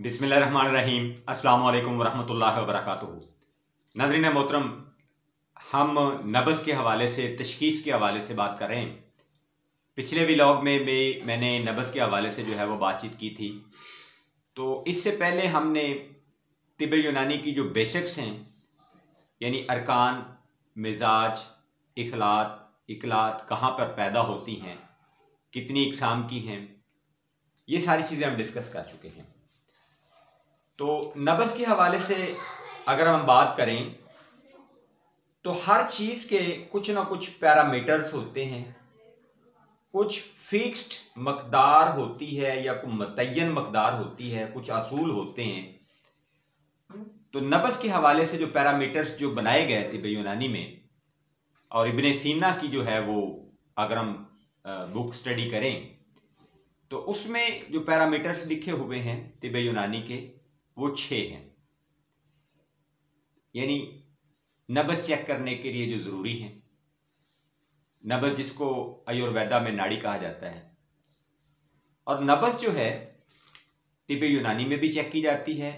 बिस्मिल्लाहिर्रहमानिर्रहीम। अस्सलाम वालेकुम वरहमतुल्लाहि वबरकातुहू। नाज़रीन मोहतरम, हम नब्ज़ के हवाले से, तशख़ीस के हवाले से बात कर रहे हैं। पिछले व्लॉग में भी मैंने नब्ज़ के हवाले से जो है वो बातचीत की थी। तो इससे पहले हमने तिब यूनानी की जो बेसिक्स हैं, यानी अरकान, मिजाज, इखलात कहाँ पर पैदा होती हैं, कितनी इकसाम की हैं, ये सारी चीज़ें हम डिस्कस कर चुके हैं। तो नब्ज़ के हवाले से अगर हम बात करें तो हर चीज़ के कुछ ना कुछ पैरामीटर्स होते हैं, कुछ फिक्स्ड मकदार होती है या कोई मुतय्यन मकदार होती है, कुछ असूल होते हैं। तो नब्ज़ के हवाले से जो पैरामीटर्स जो बनाए गए तिब यूनानी में, और इब्ने सीना की जो है वो अगर हम बुक स्टडी करें तो उसमें जो पैरामीटर्स लिखे हुए हैं तिब यूनानी के, वो 6 हैं। यानी नब्ज़ चेक करने के लिए जो ज़रूरी है, नब्ज़ जिसको आयुर्वेदा में नाड़ी कहा जाता है, और नब्ज़ जो है तिब यूनानी में भी चेक की जाती है,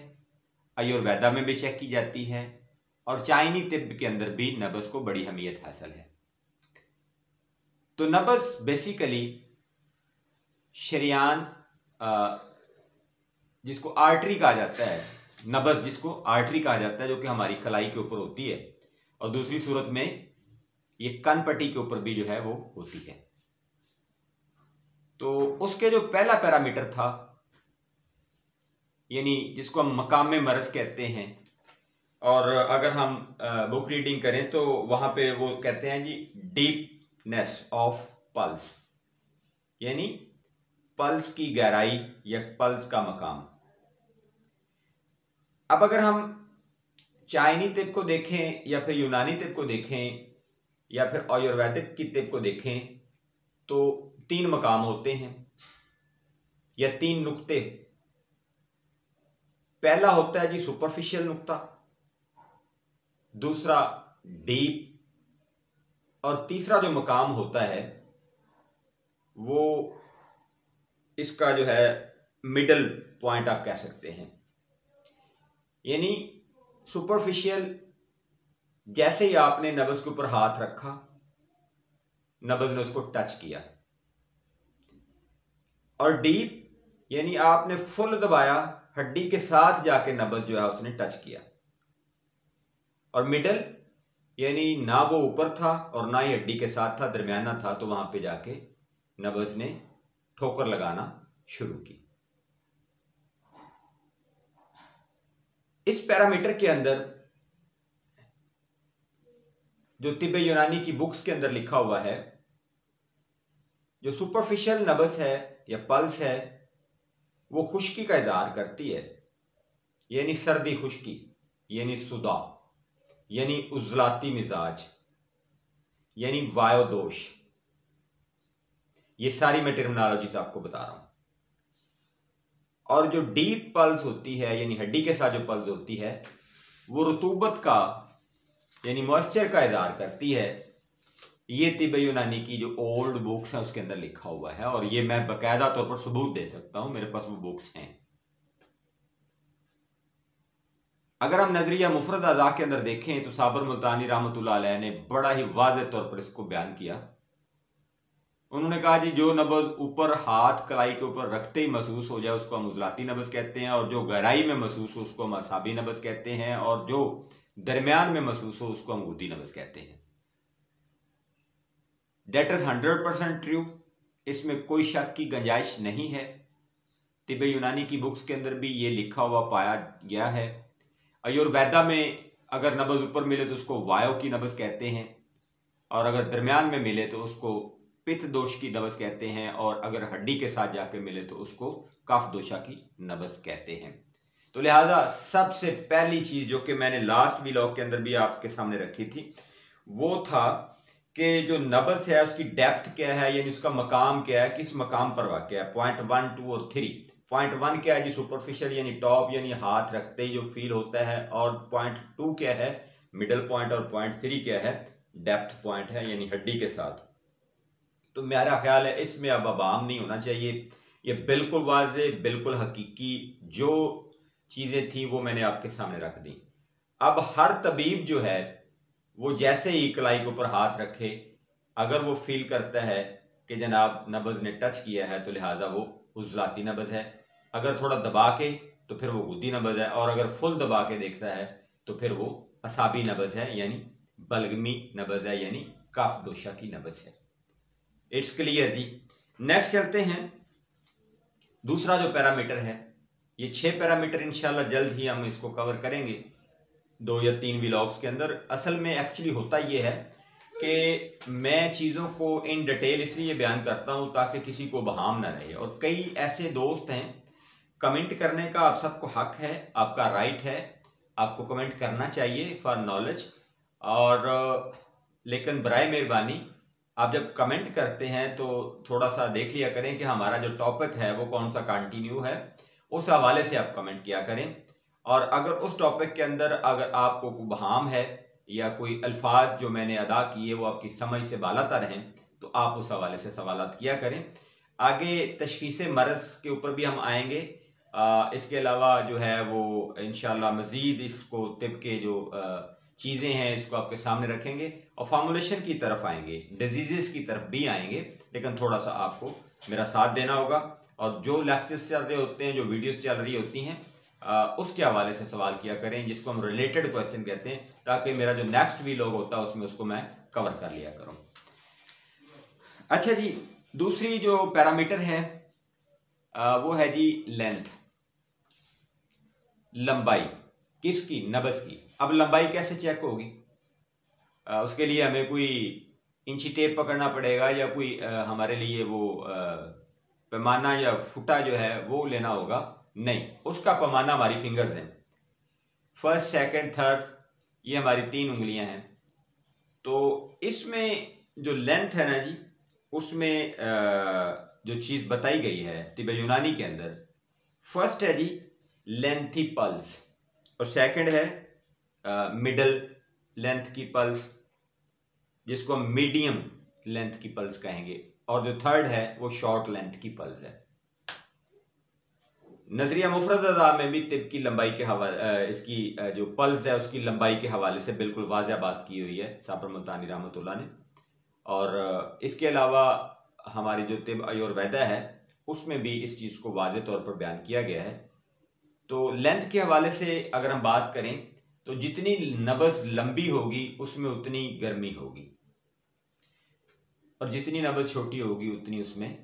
आयुर्वेदा में भी चेक की जाती है, और चाइनी तिब के अंदर भी नब्ज़ को बड़ी अहमियत हासिल है। तो नब्ज़ बेसिकली शरियान, जिसको आर्टरी कहा जाता है, नब्ज़ जिसको आर्टरी कहा जाता है, जो कि हमारी कलाई के ऊपर होती है, और दूसरी सूरत में ये कन पट्टी के ऊपर भी जो है वो होती है। तो उसके जो पहला पैरामीटर था, यानी जिसको हम मकाम मरज़ कहते हैं, और अगर हम बुक रीडिंग करें तो वहाँ पे वो कहते हैं जी डीपनेस ऑफ पल्स, यानी पल्स की गहराई या पल्स का मकाम। अब अगर हम चाइनी तिब को देखें या फिर यूनानी तिब को देखें या फिर आयुर्वेदिक की तिब को देखें तो 3 मकाम होते हैं या 3 नुक्ते। पहला होता है जी सुपरफिशियल नुक्ता, दूसरा डीप, और तीसरा जो मकाम होता है वो इसका जो है मिडल पॉइंट आप कह सकते हैं। यानी सुपरफिशियल, जैसे ही आपने नब्ज़ के ऊपर हाथ रखा, नब्ज़ ने उसको टच किया, और डीप यानी आपने फुल दबाया, हड्डी के साथ जाके नब्ज़ जो है उसने टच किया, और मिडल यानी ना वो ऊपर था और ना ही हड्डी के साथ था, दरमियाना था, तो वहां पे जाके नब्ज़ ने ठोकर लगाना शुरू की। इस पैरामीटर के अंदर जो तिब यूनानी की बुक्स के अंदर लिखा हुआ है, जो सुपरफिशियल नब्ज़ है या पल्स है वो खुश्की का इज़हार करती है, यानी सर्दी खुश्की, यानी सुदा, यानी उजलाती मिजाज, यानी वायोदोष। ये सारी मैं टर्मिनोलॉजीज आपको बता रहा हूं। और जो डीप पल्स होती है, यानी हड्डी के साथ जो पल्स होती है, वो रुतूबत का यानी मॉइस्चर का इज़हार करती है। ये तिब यूनानी की जो ओल्ड बुक्स हैं उसके अंदर लिखा हुआ है, और ये मैं बाकायदा तौर पर सबूत दे सकता हूं, मेरे पास वो बुक्स हैं। अगर हम नजरिया मुफरद अज़ा के अंदर देखें तो साबर मुल्तानी रहमतुल्लाह अलैह ने बड़ा ही वाज़ेह तौर पर इसको बयान किया। उन्होंने कहा जी जो नब्ज़ ऊपर हाथ कलाई के ऊपर रखते ही महसूस हो जाए उसको हम उजलाती नब्ज़ कहते हैं, और जो गहराई में महसूस हो उसको हम असाबी नब्ज़ कहते हैं, और जो दरमियान में महसूस हो उसको हम गुद्दी नब्ज़ कहते हैं। डेट इज 100% ट्रू, इसमें कोई शक की गुंजाइश नहीं है। तिब यूनानी की बुक्स के अंदर भी ये लिखा हुआ पाया गया है। आयुर्वेदा में अगर नब्ज़ ऊपर मिले तो उसको वायु की नब्ज़ कहते हैं, और अगर दरमियान में मिले तो उसको पित्त दोष की नब्ज़ कहते हैं, और अगर हड्डी के साथ जाके मिले तो उसको कफ दोषा की नब्ज़ कहते हैं। तो लिहाजा सबसे पहली चीज़ जो कि मैंने लास्ट व्लॉग के अंदर भी आपके सामने रखी थी वो था कि जो नब्ज़ है उसकी डेप्थ क्या है, यानी उसका मकाम क्या है, किस मकाम पर वाक़ है। पॉइंट 1, 2 और 3। पॉइंट 1 क्या है जी सुपरफिशियल, यानी टॉप, यानी हाथ रखते ही जो फील होता है, और पॉइंट 2 क्या है मिडल पॉइंट, और पॉइंट 3 क्या है डेप्थ पॉइंट है, यानी हड्डी के साथ। तो मेरा ख्याल है इसमें अब आवाम नहीं होना चाहिए, ये बिल्कुल वाज़ेह, बिल्कुल हकीकी जो चीज़ें थी वो मैंने आपके सामने रख दी। अब हर तबीब जो है वो जैसे ही कलाई के ऊपर हाथ रखे, अगर वो फील करता है कि जनाब नब्ज़ ने टच किया है तो लिहाजा वो उज़लाती नब्ज़ है, अगर थोड़ा दबा के तो फिर वो गुद्दी नब्ज़ है, और अगर फुल दबा के देखता है तो फिर वो असाबी नब्ज़ है यानी बलगमी नब्ज़ है यानी काफ दोशा की नब्ज़ है। It's clear ji. नेक्स्ट चलते हैं, दूसरा जो पैरामीटर है, ये 6 पैरामीटर इंशाल्लाह जल्द ही हम इसको कवर करेंगे 2 या 3 व्लॉग्स के अंदर। असल में एक्चुअली होता ये है कि मैं चीज़ों को इन डिटेल इसलिए बयान करता हूँ ताकि किसी को बहाम ना रहे, और कई ऐसे दोस्त हैं, कमेंट करने का आप सबको हक है, आपका राइट है, आपको कमेंट करना चाहिए फॉर नॉलेज, और लेकिन बराए मेहरबानी आप जब कमेंट करते हैं तो थोड़ा सा देख लिया करें कि हमारा जो टॉपिक है वो कौन सा कंटिन्यू है, उस हवाले से आप कमेंट किया करें। और अगर उस टॉपिक के अंदर अगर आपको कोई बहाम है या कोई अल्फाज जो मैंने अदा किए वो आपकी समझ से बालातर हैं तो आप उस हवाले से सवालात किया करें। आगे तशख़ीस मर्ज़ के ऊपर भी हम आएंगे। इसके अलावा जो है वो इंशाल्लाह मज़ीद इसको तिब के जो चीज़ें हैं इसको आपके सामने रखेंगे, और फार्मूलेशन की तरफ आएंगे, डिजीज़ की तरफ भी आएंगे, लेकिन थोड़ा सा आपको मेरा साथ देना होगा। और जो लेक्चर्स चल रहे होते हैं, जो वीडियोस चल रही होती हैं, उसके हवाले से सवाल किया करें, जिसको हम रिलेटेड क्वेश्चन कहते हैं, ताकि मेरा जो नेक्स्ट वीलॉग होता है उसमें उसको मैं कवर कर लिया करूँ। अच्छा जी, दूसरी जो पैरामीटर है वो है जी लेंथ, लंबाई। किसकी? नब्ज़ की। अब लंबाई कैसे चेक होगी? उसके लिए हमें कोई इंची टेप पकड़ना पड़ेगा या कोई हमारे लिए वो पैमाना या फुटा जो है वो लेना होगा? नहीं, उसका पैमाना हमारी फिंगर्स हैं। फर्स्ट, सेकंड, थर्ड, ये हमारी 3 उंगलियां हैं। तो इसमें जो लेंथ है ना जी, उसमें जो चीज़ बताई गई है तिब यूनानी के अंदर, फर्स्ट है जी लेंथी पल्स, और सेकंड है मिडल लेंथ की पल्स जिसको हम मीडियम लेंथ की पल्स कहेंगे, और जो थर्ड है वो शॉर्ट लेंथ की पल्स है। नजरिया मुफरद अज़ा में भी तिब की लंबाई के हवाले इसकी जो पल्स है उसकी लंबाई के हवाले से बिल्कुल वाज़ह बात की हुई है साबर मुल्तानी रहमतुल्लाह ने। और इसके अलावा हमारी जो तिब आयुर्वेदा है उसमें भी इस चीज़ को वाज़ह तौर पर बयान किया गया है। तो लेंथ के हवाले से अगर हम बात करें तो जितनी नब्ज़ लंबी होगी उसमें उतनी गर्मी होगी, और जितनी नब्ज़ छोटी होगी उतनी उसमें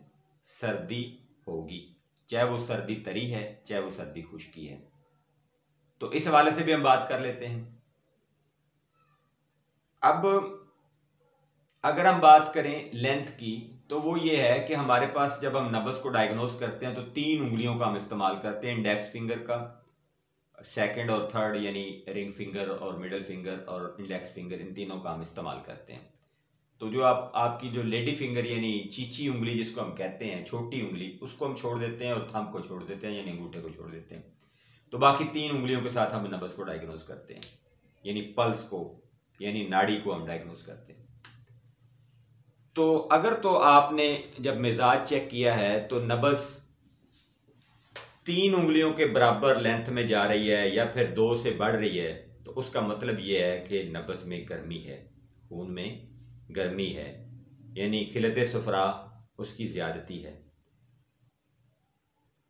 सर्दी होगी, चाहे वो सर्दी तरी है चाहे वो सर्दी खुश्की है। तो इस हवाले से भी हम बात कर लेते हैं। अब अगर हम बात करें लेंथ की तो वो ये है कि हमारे पास जब हम नब्ज़ को डायग्नोज करते हैं तो 3 उंगलियों का हम इस्तेमाल करते हैं, इंडेक्स फिंगर का, सेकंड और थर्ड यानी रिंग फिंगर और मिडल फिंगर और इंडेक्स फिंगर, इन तीनों का हम इस्तेमाल करते हैं। तो जो आपकी जो लेडी फिंगर यानी चीची उंगली जिसको हम कहते हैं, छोटी उंगली, उसको हम छोड़ देते हैं और थंब को छोड़ देते हैं यानी अंगूठे को छोड़ देते हैं। तो बाकी 3 उंगलियों के साथ हम नब्ज़ को डायग्नोज करते हैं, यानी पल्स को यानी नाड़ी को हम डायग्नोज करते हैं। तो अगर तो आपने जब मिजाज चेक किया है तो नब्ज़ 3 उंगलियों के बराबर लेंथ में जा रही है या फिर 2 से बढ़ रही है, तो उसका मतलब ये है कि नब्ज़ में गर्मी है, खून में गर्मी है, यानी खिलत सफरा उसकी ज़्यादती है।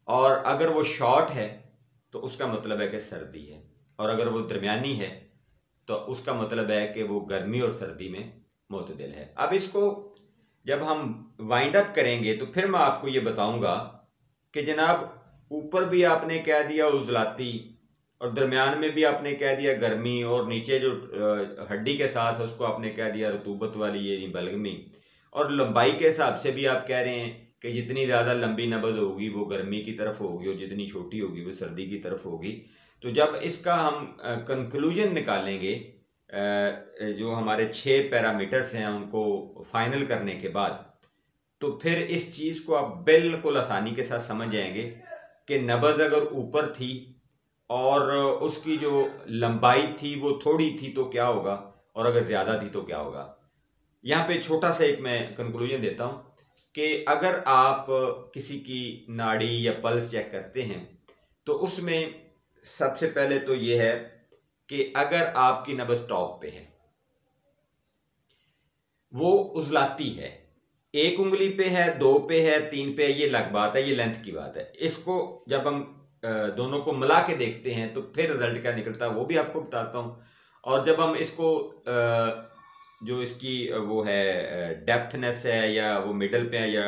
और अगर वो शॉर्ट है तो उसका मतलब है कि सर्दी है, और अगर वो दरमियानी है तो उसका मतलब है कि वो गर्मी और सर्दी में मुतदिल है। अब इसको जब हम वाइंड अप करेंगे तो फिर मैं आपको ये बताऊंगा कि जनाब ऊपर भी आपने कह दिया उजलाती, और दरमियान में भी आपने कह दिया गर्मी, और नीचे जो हड्डी के साथ है उसको आपने कह दिया रतूबत वाली यानी बलगमी, और लंबाई के हिसाब से भी आप कह रहे हैं कि जितनी ज़्यादा लंबी नब्ज़ होगी वो गर्मी की तरफ होगी और जितनी छोटी होगी वो सर्दी की तरफ होगी। तो जब इसका हम कंक्लूजन निकालेंगे, जो हमारे 6 पैरामीटर्स हैं उनको फाइनल करने के बाद, तो फिर इस चीज़ को आप बिल्कुल आसानी के साथ समझ जाएंगे कि नब्ज़ अगर ऊपर थी और उसकी जो लंबाई थी वो थोड़ी थी तो क्या होगा, और अगर ज़्यादा थी तो क्या होगा। यहाँ पे छोटा सा एक मैं कंक्लूजन देता हूँ कि अगर आप किसी की नाड़ी या पल्स चेक करते हैं तो उसमें सबसे पहले तो ये है कि अगर आपकी नब्ज टॉप पे है, वो उजलाती है, एक उंगली पे है, 2 पे है, 3 पे है, ये अलग बात है, ये लेंथ की बात है। इसको जब हम दोनों को मिला के देखते हैं तो फिर रिजल्ट क्या निकलता है वो भी आपको बताता हूँ। और जब हम इसको जो इसकी वो है डेप्थनेस है, या वो मिडल पे है, या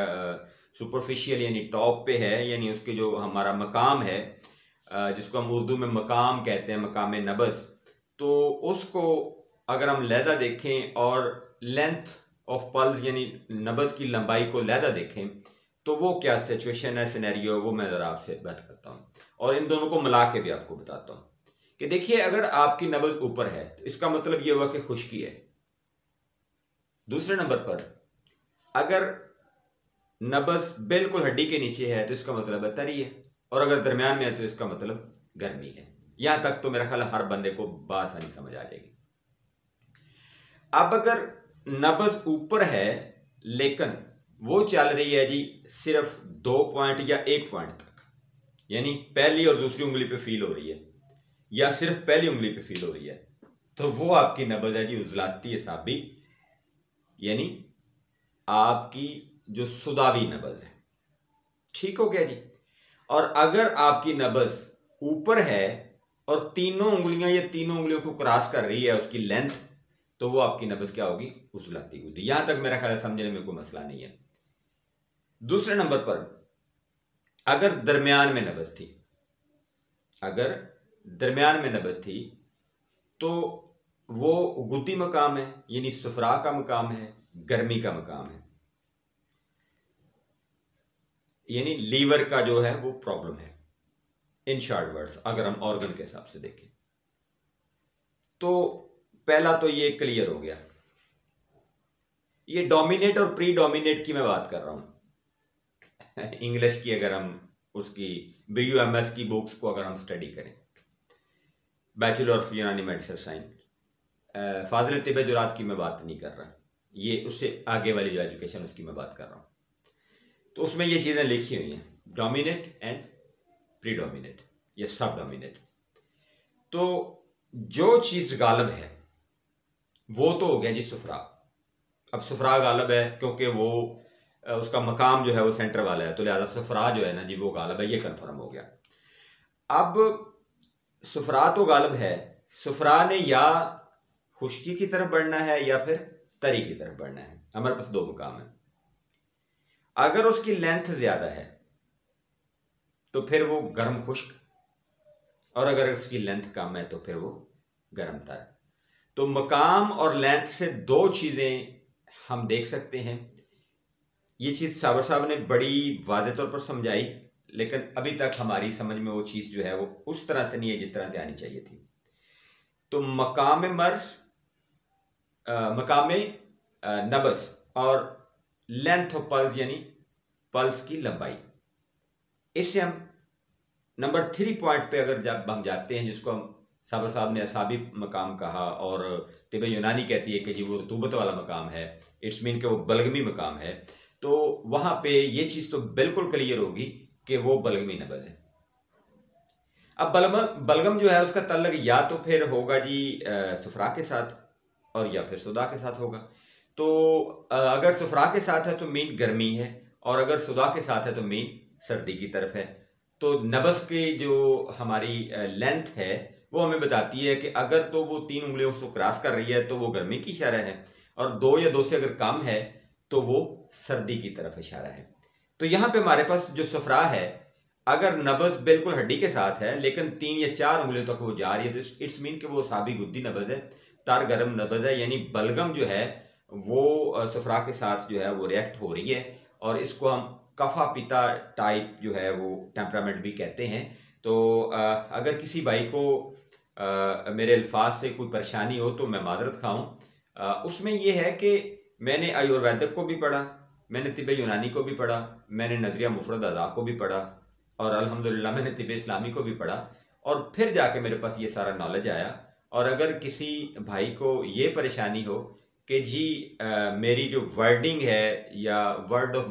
सुपरफिशियल यानी टॉप पे है, यानी उसके जो हमारा मकाम है, जिसको हम उर्दू में मकाम कहते हैं, मकाम नब्ज़, तो उसको अगर हम लहदा देखें और लेंथ ऑफ पल्स यानी नब्ज़ की लंबाई को लहदा देखें तो वो क्या सिचुएशन है, सिनेरियो, वो मैं ज़रा आपसे बात करता हूँ और इन दोनों को मिला के भी आपको बताता हूँ कि देखिए, अगर आपकी नब्ज़ ऊपर है तो इसका मतलब ये हुआ कि खुश्की है। दूसरे नंबर पर अगर नब्ज़ बिल्कुल हड्डी के नीचे है तो इसका मतलब है तरी है, और अगर दरमियान में है तो इसका मतलब गर्मी है। यहां तक तो मेरा ख्याल हर बंदे को बासानी समझ आ जाएगी। अब अगर नब्ज़ ऊपर है लेकिन वो चल रही है जी सिर्फ 2 पॉइंट या 1 पॉइंट तक, यानी पहली और दूसरी उंगली पे फील हो रही है या सिर्फ पहली उंगली पे फील हो रही है, तो वो आपकी नब्ज़ है जी उजलाती हिसाबी, यानी आपकी जो सुदावी नब्ज़ है। ठीक हो गया जी। और अगर आपकी नब्ज़ ऊपर है और तीनों उंगलियां या तीनों उंगलियों को क्रॉस कर रही है उसकी लेंथ, तो वो आपकी नब्ज़ क्या होगी, उजलाती होगी। यहां तक मेरा ख्याल समझने में कोई मसला नहीं है। दूसरे नंबर पर अगर दरमियान में नब्ज़ थी, अगर दरमियान में नब्ज़ थी तो वो गुद्दी मकाम है, यानी सफरा का मकाम है, गर्मी का मकाम है, यानी लीवर का जो है वो प्रॉब्लम है। इन शॉर्ट वर्ड्स अगर हम ऑर्गन के हिसाब से देखें तो पहला तो ये क्लियर हो गया। ये डोमिनेट और प्री डोमिनेट की मैं बात कर रहा हूं इंग्लिश की। अगर हम उसकी BUMS की बुक्स को अगर हम स्टडी करें, बैचलर ऑफ यूनानी मेडिसिन साइंस, फाजिल तिब जुरात की मैं बात नहीं कर रहा, ये उससे आगे वाली जो एजुकेशन उसकी मैं बात कर रहा हूं। तो उसमें ये चीज़ें लिखी हुई हैं, डोमिनेट एंड प्रीडोमिनेट या सब डोमिनेट। तो जो चीज़ गालिब है वो तो हो गया जी सफरा। अब सफरा गालिब है क्योंकि वो उसका मकाम जो है वो सेंटर वाला है, तो लिहाजा सफरा जो है ना जी वो गालिब है, ये कंफर्म हो गया। अब सफरा तो गालिब है, सफरा ने या खुश्की की तरफ बढ़ना है या फिर तरी की तरफ बढ़ना है। हमारे पास 2 मकाम है। अगर उसकी लेंथ ज्यादा है तो फिर वो गर्म खुश्क, और अगर उसकी लेंथ कम है तो फिर वो गर्म तर। तो मकाम और लेंथ से 2 चीजें हम देख सकते हैं। ये चीज साबर साहब ने बड़ी वाज़ेह तौर पर समझाई, लेकिन अभी तक हमारी समझ में वो चीज जो है वो उस तरह से नहीं है जिस तरह से आनी चाहिए थी। तो मकाम मर्ज, मकाम नब्ज़ और लेंथ ऑफ पल्स यानी पल्स की लंबाई, इससे हम नंबर 3 पॉइंट पे अगर जब हम जाते हैं, जिसको हम साबर साहब ने असाबी मकाम कहा और तिब यूनानी कहती है कि जी वो रतूबत वाला मकाम है, इट्स मीन कि वो बलगमी मकाम है, तो वहां पे ये चीज तो बिल्कुल क्लियर होगी कि वो बलगमी नब्ज़ है। अब बलगम जो है उसका तल्लुक या तो फिर होगा जी सफरा के साथ और या फिर सुदा के साथ होगा। तो अगर सफरा के साथ है तो मीन गर्मी है, और अगर सुदा के साथ है तो मीन सर्दी की तरफ है। तो नब्ज़ की जो हमारी लेंथ है वो हमें बताती है कि अगर तो वो 3 उंगलियों को क्रॉस कर रही है तो वो गर्मी की इशारा है, और 2 या 2 से अगर कम है तो वो सर्दी की तरफ इशारा है। तो यहाँ पे हमारे पास जो सफरा है, अगर नब्ज़ बिल्कुल हड्डी के साथ है लेकिन 3 या 4 उंगलियों तक वो जा रही है तो इट्स मीन कि वो साबी गुद्दी नब्ज़ है, तार गर्म नब्ज़ है, यानी बलगम जो है वो सफरा के साथ जो है वो रिएक्ट हो रही है, और इसको हम कफा पिता टाइप जो है वो टेम्परामेंट भी कहते हैं। तो अगर किसी भाई को मेरे अल्फाज से कोई परेशानी हो तो मैं माजरत खाऊं। उसमें यह है कि मैंने आयुर्वेदिक को भी पढ़ा, मैंने तिब यूनानी को भी पढ़ा, मैंने नजरिया मुफरद अज़ा को भी पढ़ा, और अल्हम्दुलिल्लाह मैंने तिब इस्लामी को भी पढ़ा, और फिर जाके मेरे पास ये सारा नॉलेज आया। और अगर किसी भाई को ये परेशानी हो कि जी मेरी जो वर्डिंग है या वर्ड ऑफ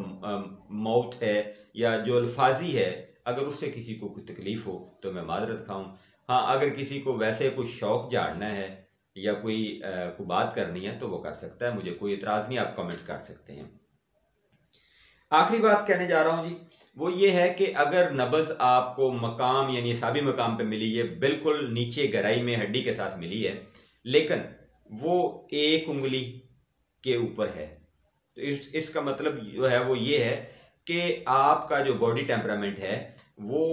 माउथ है या जो अल्फाजी है अगर उससे किसी को कोई तकलीफ़ हो तो मैं माजरत खाऊँ। हाँ, अगर किसी को वैसे कुछ शौक़ झाड़ना है या कोई बात करनी है तो वो कर सकता है, मुझे कोई एतराज़ नहीं, आप कमेंट कर सकते हैं। आखिरी बात कहने जा रहा हूँ जी, वो ये है कि अगर नब्ज़ आपको मकाम यानी साबी मकाम पे मिली है, बिल्कुल नीचे गहराई में हड्डी के साथ मिली है, लेकिन वो एक उंगली के ऊपर है, तो इसका मतलब जो है वो ये है कि आपका जो बॉडी टेम्परामेंट है वो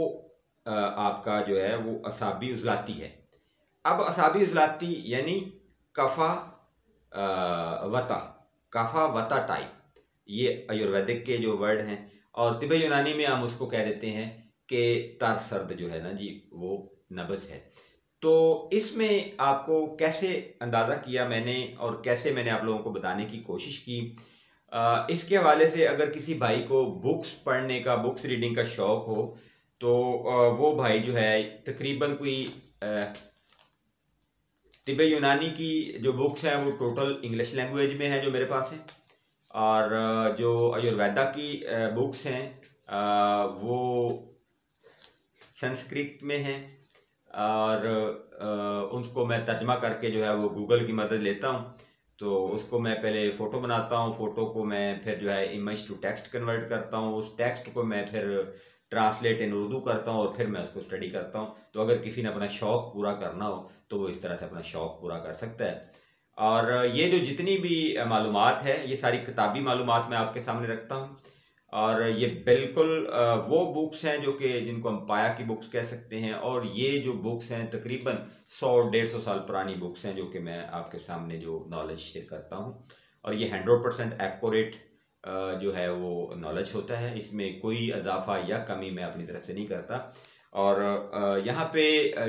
आपका जो है वो असाबी उज़लाती है। अब असाबी उज़लाती यानी कफ़ा वता टाइप, ये आयुर्वेदिक के जो वर्ड हैं, और तिब्बे यूनानी में हम उसको कह देते हैं कि तर सर्द जो है ना जी वो नब्ज़ है। तो इसमें आपको कैसे अंदाज़ा किया मैंने और कैसे मैंने आप लोगों को बताने की कोशिश की, इसके हवाले से अगर किसी भाई को बुक्स पढ़ने का, बुक्स रीडिंग का शौक़ हो तो वो भाई जो है तकरीबन कोई तिब्बे यूनानी की जो बुक्स हैं वो टोटल इंग्लिश लैंग्वेज में है जो मेरे पास है, और जो आयुर्वेदा की बुक्स हैं वो संस्कृत में हैं, और उनको मैं तर्जमा करके जो है वो गूगल की मदद लेता हूँ। तो उसको मैं पहले फ़ोटो बनाता हूँ, फ़ोटो को मैं फिर जो है इमेज टू टेक्स्ट कन्वर्ट करता हूँ, उस टेक्स्ट को मैं फिर ट्रांसलेट इन उर्दू करता हूँ और फिर मैं उसको स्टडी करता हूँ। तो अगर किसी ने अपना शौक़ पूरा करना हो तो वो इस तरह से अपना शौक़ पूरा कर सकता है। और ये जो जितनी भी मालूमात है ये सारी किताबी मालूमात मैं आपके सामने रखता हूँ, और ये बिल्कुल वो बुक्स हैं जो कि जिनको हम पाया की बुक्स कह सकते हैं, और ये जो बुक्स हैं तकरीबन 100-150 साल पुरानी बुक्स हैं जो कि मैं आपके सामने जो नॉलेज शेयर करता हूँ, और ये 100% एक्यूरेट जो है वो नॉलेज होता है, इसमें कोई इजाफा या कमी मैं अपनी तरफ से नहीं करता। और यहाँ पे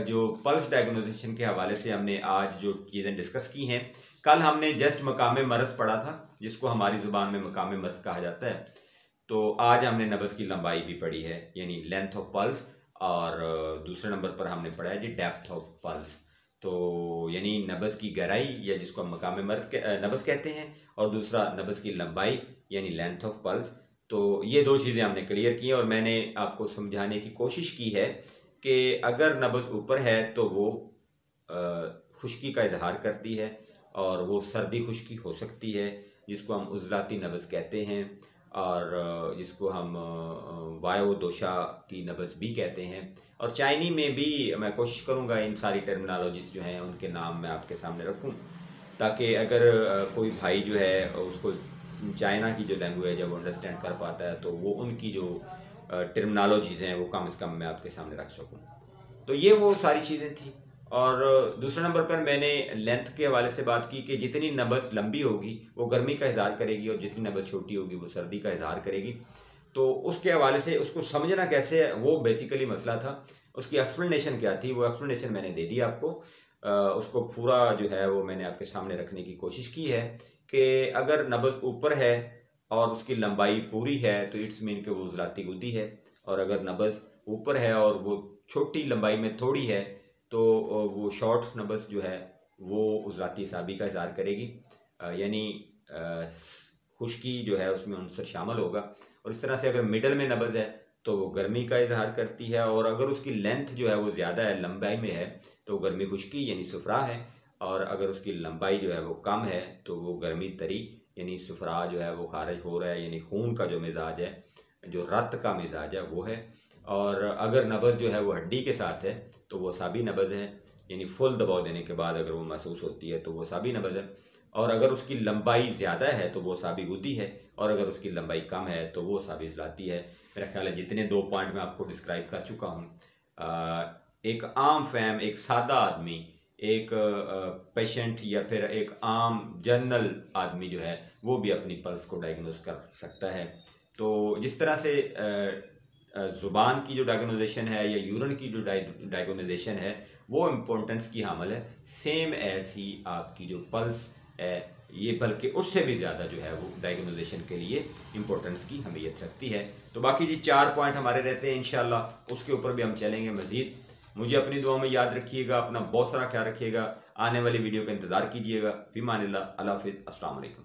जो पल्स डायग्नोसिस के हवाले से हमने आज जो चीज़ें डिस्कस की हैं, कल हमने जस्ट मकाम मर्ज़ पढ़ा था जिसको हमारी ज़ुबान में मकाम मर्ज़ कहा जाता है, तो आज हमने नब्ज़ की लंबाई भी पढ़ी है यानी लेंथ ऑफ पल्स, और दूसरे नंबर पर हमने पढ़ा है जी डेप्थ ऑफ पल्स, तो यानी नब्ज़ की गहराई या जिसको हम मकाम मर्ज़ नब्ज़ कहते हैं, और दूसरा नब्ज़ की लंबाई यानी लेंथ ऑफ पल्स। तो ये दो चीज़ें हमने क्लियर की और मैंने आपको समझाने की कोशिश की है कि अगर नब्ज़ ऊपर है तो वो खुश्की का इजहार करती है, और वो सर्दी खुश्की हो सकती है जिसको हम उज़लाती नब्ज़ कहते हैं, और जिसको हम वायु दोषा की नब्ज़ भी कहते हैं। और चाइनी में भी मैं कोशिश करूँगा इन सारी टर्मिनोलॉजीज़ जो हैं उनके नाम मैं आपके सामने रखूँ, ताकि अगर कोई भाई जो है उसको चाइना की जो लैंग्वेज है वो अंडरस्टैंड कर पाता है तो वो उनकी जो टर्मिनोलॉजीज़ हैं वो कम से कम मैं आपके सामने रख सकूँ। तो ये वो सारी चीज़ें थी। और दूसरे नंबर पर मैंने लेंथ के हवाले से बात की कि जितनी नब्ज़ लंबी होगी वो गर्मी का इजहार करेगी, और जितनी नब्ज़ छोटी होगी वो सर्दी का इजहार करेगी। तो उसके हवाले से उसको समझना कैसे है वो बेसिकली मसला था, उसकी एक्सप्लेनेशन क्या थी वो एक्सप्लेनेशन मैंने दे दी आपको। उसको पूरा जो है वो मैंने आपके सामने रखने की कोशिश की है कि अगर नब्ज़ ऊपर है और उसकी लंबाई पूरी है तो इट्स मीन कि वो उज़लाती गुद्दी है, और अगर नब्ज़ ऊपर है और वो छोटी लंबाई में थोड़ी है तो वो शॉर्ट नब्ज़ जो है वो उज़लाती साबी का इज़हार करेगी, यानी खुश्की जो है उसमें उनसर शामिल होगा। और इस तरह से अगर मिडल में नब्ज़ है तो वो गर्मी का इजहार करती है, और अगर उसकी लेंथ जो है वो ज़्यादा है, लंबाई में है, तो गर्मी खुश्की यानी सुफरा है, और अगर उसकी लंबाई जो है वो कम है तो वो गर्मी तरी यानी सुफरा जो है वो खारिज हो रहा है, यानी खून का जो मिजाज है, जो रक्त का मिजाज है वो है। और अगर नब्ज़ जो है वो हड्डी के साथ है तो वो साबी नब्ज़ है, यानी फुल दबाव देने के बाद अगर वो महसूस होती है तो वो साबी नब्ज़ है। और अगर उसकी लंबाई ज़्यादा है तो वो साबी गुद्दी है, और अगर उसकी लंबाई कम है तो वो साबी इज़लाती है। मेरा ख्याल है जितने 2 पॉइंट मैं आपको डिस्क्राइब कर चुका हूँ, एक आम फैम, एक सादा आदमी, एक पेशेंट या फिर एक आम जनरल आदमी जो है वो भी अपनी पल्स को डायग्नोस कर सकता है। तो जिस तरह से ज़ुबान की जो डायग्नोजेशन है या यूरिन की जो डायग्नोजेशन है वो इम्पोर्टेंस की हामिल है, सेम एज ही आपकी जो पल्स है ये बल्कि उससे भी ज़्यादा जो है वो डायग्नोजेशन के लिए इम्पोर्टेंस की अहमियत रखती है। तो बाकी जी 4 पॉइंट हमारे रहते हैं, इंशाल्लाह उसके ऊपर भी हम चलेंगे मज़ीद। मुझे अपनी दुआ में याद रखिएगा, अपना बहुत सारा ख्याल रखिएगा, आने वाली वीडियो का इंतज़ार कीजिएगा। फ़ी मानिल्लाह, अल्लाह हाफ़िज़, अस्सलाम वालेकुम।